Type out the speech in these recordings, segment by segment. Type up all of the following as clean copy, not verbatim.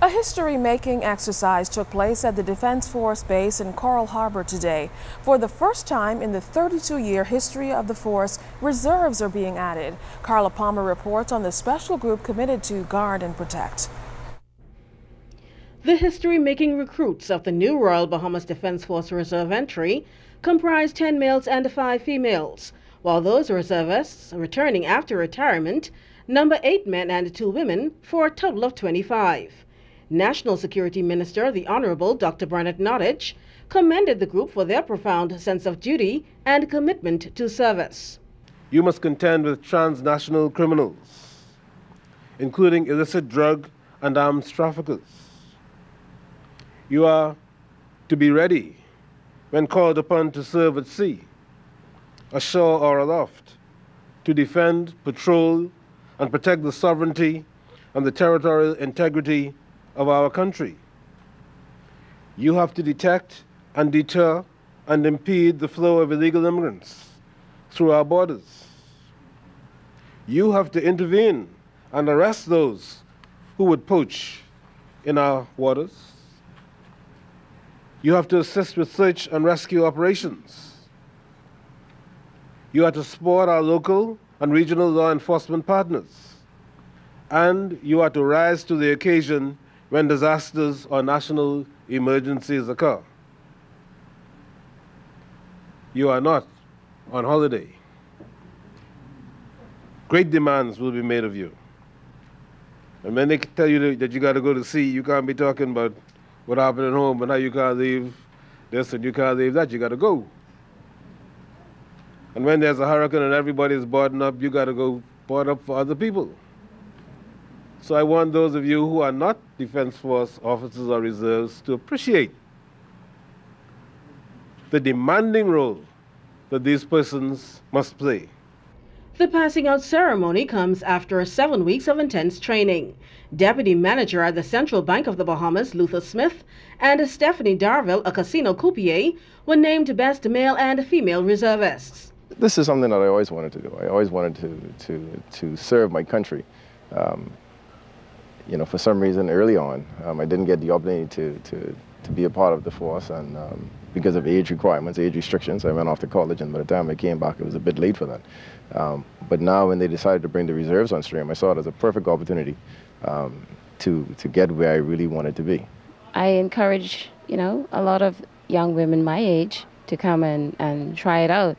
A history-making exercise took place at the Defense Force Base in Coral Harbor today. For the first time in the 32-year history of the force, reserves are being added. Carla Palmer reports on the special group committed to guard and protect. The history-making recruits of the new Royal Bahamas Defense Force Reserve entry comprise 10 males and 5 females, while those reservists returning after retirement number 8 men and 2 women for a total of 25. National Security Minister, the Honorable Dr. Bernard Nottage, commended the group for their profound sense of duty and commitment to service. You must contend with transnational criminals, including illicit drug and arms traffickers. You are to be ready when called upon to serve at sea, ashore or aloft, to defend, patrol, and protect the sovereignty and the territorial integrity of our country. You have to detect and deter and impede the flow of illegal immigrants through our borders. You have to intervene and arrest those who would poach in our waters. You have to assist with search and rescue operations. You are to support our local and regional law enforcement partners. And you are to rise to the occasion when disasters or national emergencies occur. You are not on holiday. Great demands will be made of you. And when they tell you that you got to go to sea, you can't be talking about what happened at home and how you can't leave this and you can't leave that. You got to go. And when there's a hurricane and everybody's boarding up, you got to go board up for other people. So I want those of you who are not Defense Force officers or reserves to appreciate the demanding role that these persons must play. The passing out ceremony comes after 7 weeks of intense training. Deputy Manager at the Central Bank of the Bahamas, Luther Smith, and Stephanie Darville, a casino croupier, were named Best Male and Female Reservists. This is something that I always wanted to do. I always wanted to serve my country. You know, for some reason early on, I didn't get the opportunity to be a part of the force, and because of age requirements, age restrictions, I went off to college, and by the time I came back, it was a bit late for that. But now when they decided to bring the reserves on stream, I saw it as a perfect opportunity to get where I really wanted to be. I encourage, you know, a lot of young women my age to come and try it out,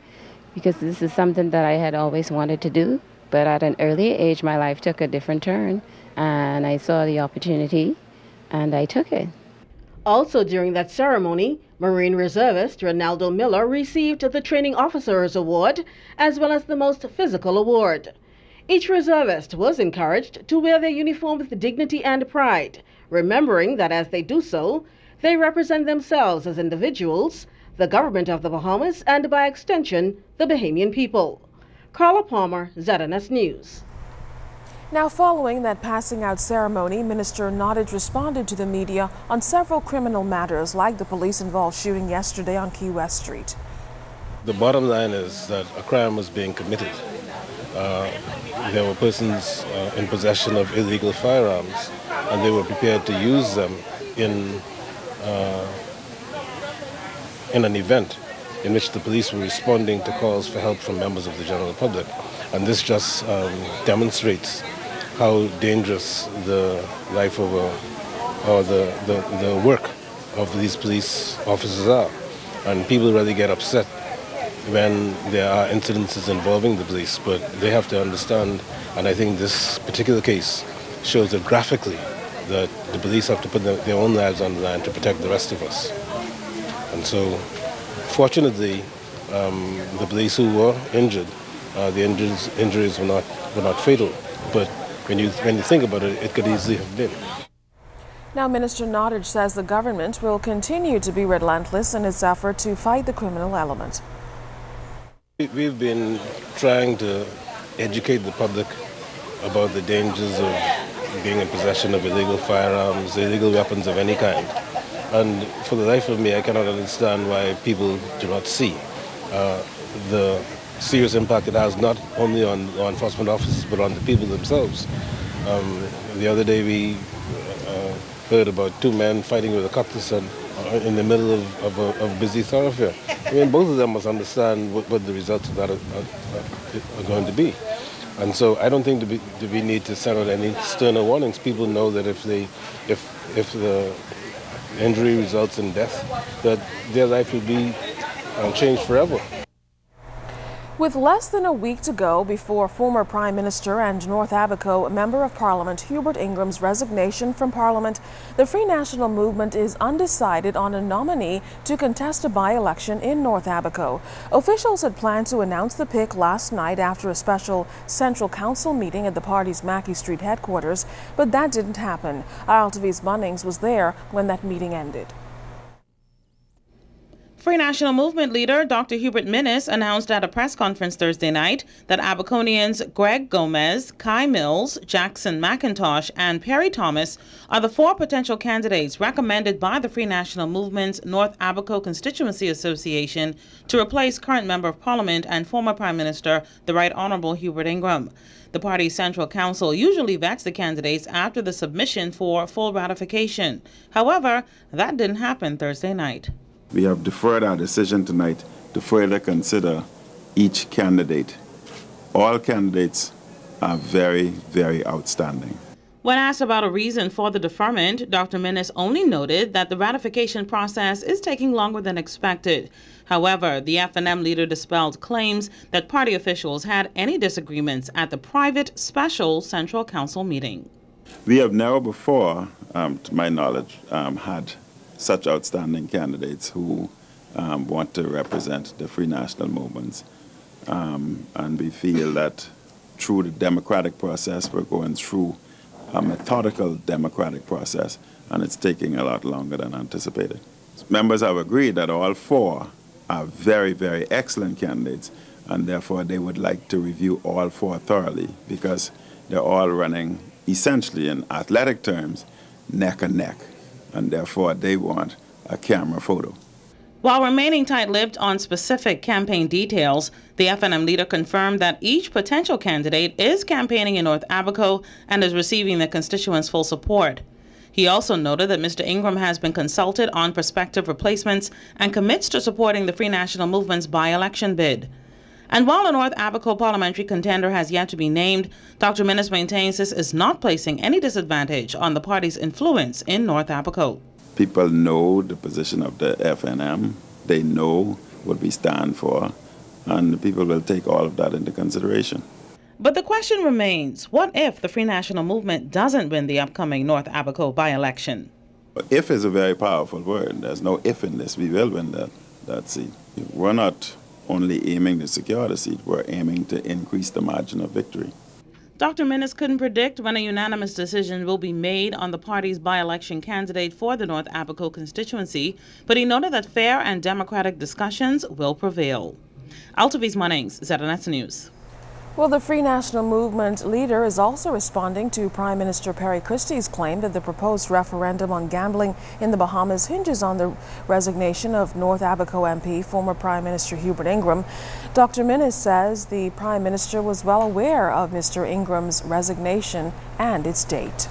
because this is something that I had always wanted to do, but at an early age, my life took a different turn. And I saw the opportunity, and I took it. Also during that ceremony, Marine Reservist Ronaldo Miller received the Training Officers Award, as well as the Most Physical Award. Each reservist was encouraged to wear their uniform with dignity and pride, remembering that as they do so, they represent themselves as individuals, the government of the Bahamas, and by extension, the Bahamian people. Carla Palmer, ZNS News. Now, following that passing out ceremony, Minister Nottage responded to the media on several criminal matters, like the police-involved shooting yesterday on Key West Street. The bottom line is that a crime was being committed. There were persons in possession of illegal firearms, and they were prepared to use them in an event in which the police were responding to calls for help from members of the general public. And this just demonstrates how dangerous the life of the work of these police officers are. And people really get upset when there are incidences involving the police, but they have to understand, and I think this particular case shows it graphically, that the police have to put their own lives on the line to protect the rest of us. And so, fortunately, the police who were injured, the injuries were not fatal, but when you think about it, it could easily have been. Now, Minister Nottage says the government will continue to be relentless in its effort to fight the criminal element. We've been trying to educate the public about the dangers of being in possession of illegal firearms, illegal weapons of any kind. And for the life of me, I cannot understand why people do not see the serious impact it has not only on law enforcement officers but on the people themselves. The other day we heard about two men fighting with a cactus in the middle of a busy thoroughfare. I mean, both of them must understand what the results of that are going to be. And so I don't think we need to send out any sterner warnings. People know that if the injury results in death, that their life will be changed forever. With less than a week to go before former Prime Minister and North Abaco Member of Parliament Hubert Ingram's resignation from Parliament, the Free National Movement is undecided on a nominee to contest a by-election in North Abaco. Officials had planned to announce the pick last night after a special Central Council meeting at the party's Mackey Street headquarters, but that didn't happen. Altavis Bunnings was there when that meeting ended. Free National Movement leader Dr. Hubert Minnis announced at a press conference Thursday night that Abaconians Greg Gomez, Kai Mills, Jackson McIntosh, and Perry Thomas are the 4 potential candidates recommended by the Free National Movement's North Abaco Constituency Association to replace current Member of Parliament and former Prime Minister, the Right Honourable Hubert Ingram. The party's Central Council usually vets the candidates after the submission for full ratification. However, that didn't happen Thursday night. We have deferred our decision tonight to further consider each candidate. All candidates are very, very outstanding. When asked about a reason for the deferment, Dr. Minnis only noted that the ratification process is taking longer than expected. However, the FNM leader dispelled claims that party officials had any disagreements at the private special Central Council meeting. We have never before, to my knowledge, had such outstanding candidates who want to represent the Free National Movements. And we feel that through the democratic process, we're going through a methodical democratic process, and it's taking a lot longer than anticipated. Members have agreed that all 4 are very, very excellent candidates, and therefore they would like to review all 4 thoroughly because they're all running, essentially in athletic terms, neck and neck. And therefore they want a camera photo. While remaining tight-lipped on specific campaign details, the FNM leader confirmed that each potential candidate is campaigning in North Abaco and is receiving the constituents' full support. He also noted that Mr. Ingram has been consulted on prospective replacements and commits to supporting the Free National Movement's by-election bid. And while a North Abaco parliamentary contender has yet to be named, Dr. Minnis maintains this is not placing any disadvantage on the party's influence in North Abaco. People know the position of the FNM. They know what we stand for, and the people will take all of that into consideration. But the question remains, what if the Free National Movement doesn't win the upcoming North Abaco by-election? If is a very powerful word. There's no if in this. We will win that seat. We're not only aiming to secure the seat, we're aiming to increase the margin of victory. Dr. Minnis couldn't predict when a unanimous decision will be made on the party's by-election candidate for the North Abaco constituency, but he noted that fair and democratic discussions will prevail. Altavis Bunnings, ZNS News. Well, the Free National Movement leader is also responding to Prime Minister Perry Christie's claim that the proposed referendum on gambling in the Bahamas hinges on the resignation of North Abaco MP, former Prime Minister Hubert Ingram. Dr. Minnis says the Prime Minister was well aware of Mr. Ingram's resignation and its date.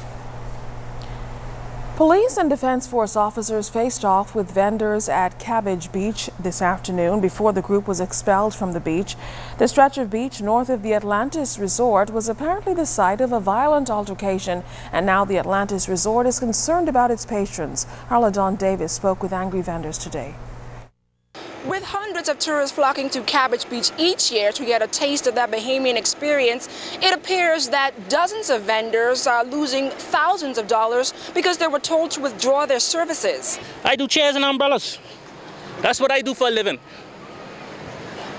Police and Defense Force officers faced off with vendors at Cabbage Beach this afternoon before the group was expelled from the beach. The stretch of beach north of the Atlantis Resort was apparently the site of a violent altercation, and now the Atlantis Resort is concerned about its patrons. Harla Dawn Davis spoke with angry vendors today. With hundreds of tourists flocking to Cabbage Beach each year to get a taste of that Bahamian experience, it appears that dozens of vendors are losing thousands of dollars because they were told to withdraw their services. I do chairs and umbrellas. That's what I do for a living.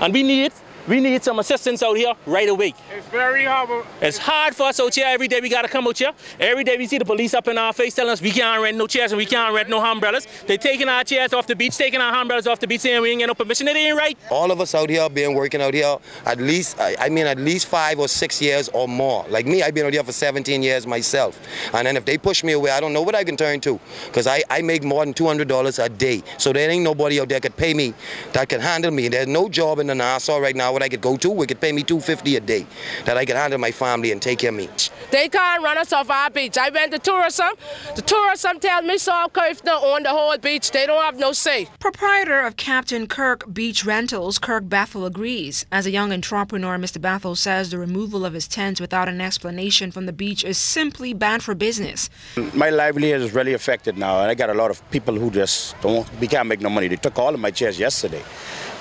And we need some assistance out here right away. It's very hard. It's hard for us out here. Every day we got to come out here. Every day we see the police up in our face telling us we can't rent no chairs and we can't rent no umbrellas. They're taking our chairs off the beach, taking our umbrellas off the beach, saying we ain't get no permission. It ain't right. All of us out here been working out here at least, at least 5 or 6 years or more. Like me, I've been out here for 17 years myself. And then if they push me away, I don't know what I can turn to. Because I make more than $200 a day. So there ain't nobody out there could pay me that can handle me. There's no job in the Nassau right now what I could go to. We could pay me $250 a day that I could handle my family and take care of me. They can't run us off our beach. I went to tourism. The tourism tell me South Clifton own the whole beach. They don't have no say. Proprietor of Captain Kirk Beach Rentals, Kirk Bethel, agrees. As a young entrepreneur, Mr. Bethel says the removal of his tents without an explanation from the beach is simply bad for business. My livelihood is really affected now, and I got a lot of people who just we can't make no money. They took all of my chairs yesterday,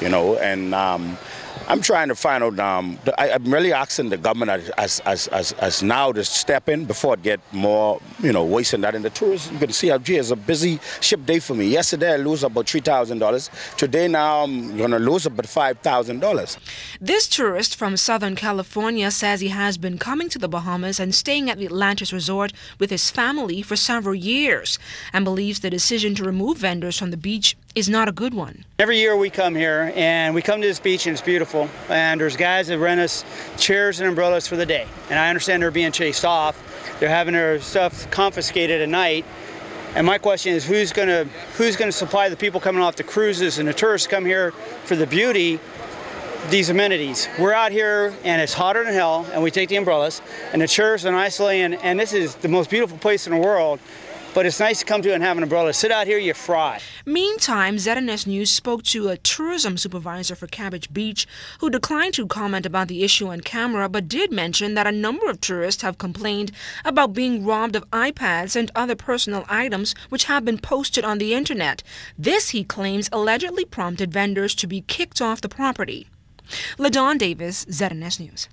you know, and I'm trying to find out. I'm really asking the government as now to step in before it get more, you know, worse than that. And the tourists, you can see how it's a busy ship day for me. Yesterday I lose about $3,000. Today now I'm going to lose about $5,000. This tourist from Southern California says he has been coming to the Bahamas and staying at the Atlantis Resort with his family for several years and believes the decision to remove vendors from the beach is not a good one. Every year we come here and we come to this beach and it's beautiful, and there's guys that rent us chairs and umbrellas for the day, and I understand they're being chased off. They're having their stuff confiscated at night, and my question is who's gonna supply the people coming off the cruises and the tourists come here for the beauty, these amenities. We're out here and it's hotter than hell, and we take the umbrellas and the chairs are nicely, and this is the most beautiful place in the world. But it's nice to come to and have an umbrella. Sit out here, you fry. Meantime, ZNS News spoke to a tourism supervisor for Cabbage Beach who declined to comment about the issue on camera, but did mention that a number of tourists have complained about being robbed of iPads and other personal items which have been posted on the internet. This, he claims, allegedly prompted vendors to be kicked off the property. LaDawn Davis, ZNS News.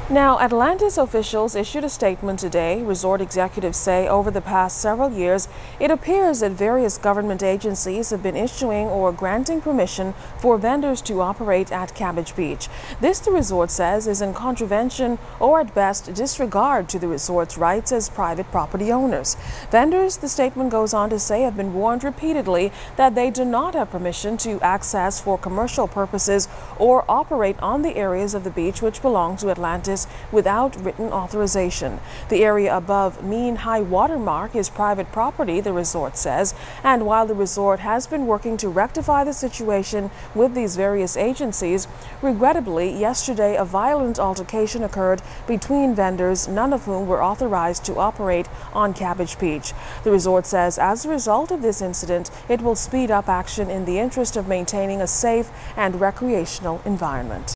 Now, Atlantis officials issued a statement today. Resort executives say over the past several years, it appears that various government agencies have been issuing or granting permission for vendors to operate at Cabbage Beach. This, the resort says, is in contravention or at best disregard to the resort's rights as private property owners. Vendors, the statement goes on to say, have been warned repeatedly that they do not have permission to access for commercial purposes or operate on the areas of the beach which belong to Atlantis without written authorization. The area above mean high water mark is private property, the resort says, and while the resort has been working to rectify the situation with these various agencies, regrettably, yesterday a violent altercation occurred between vendors, none of whom were authorized to operate on Cabbage Beach. The resort says as a result of this incident, it will speed up action in the interest of maintaining a safe and recreational environment.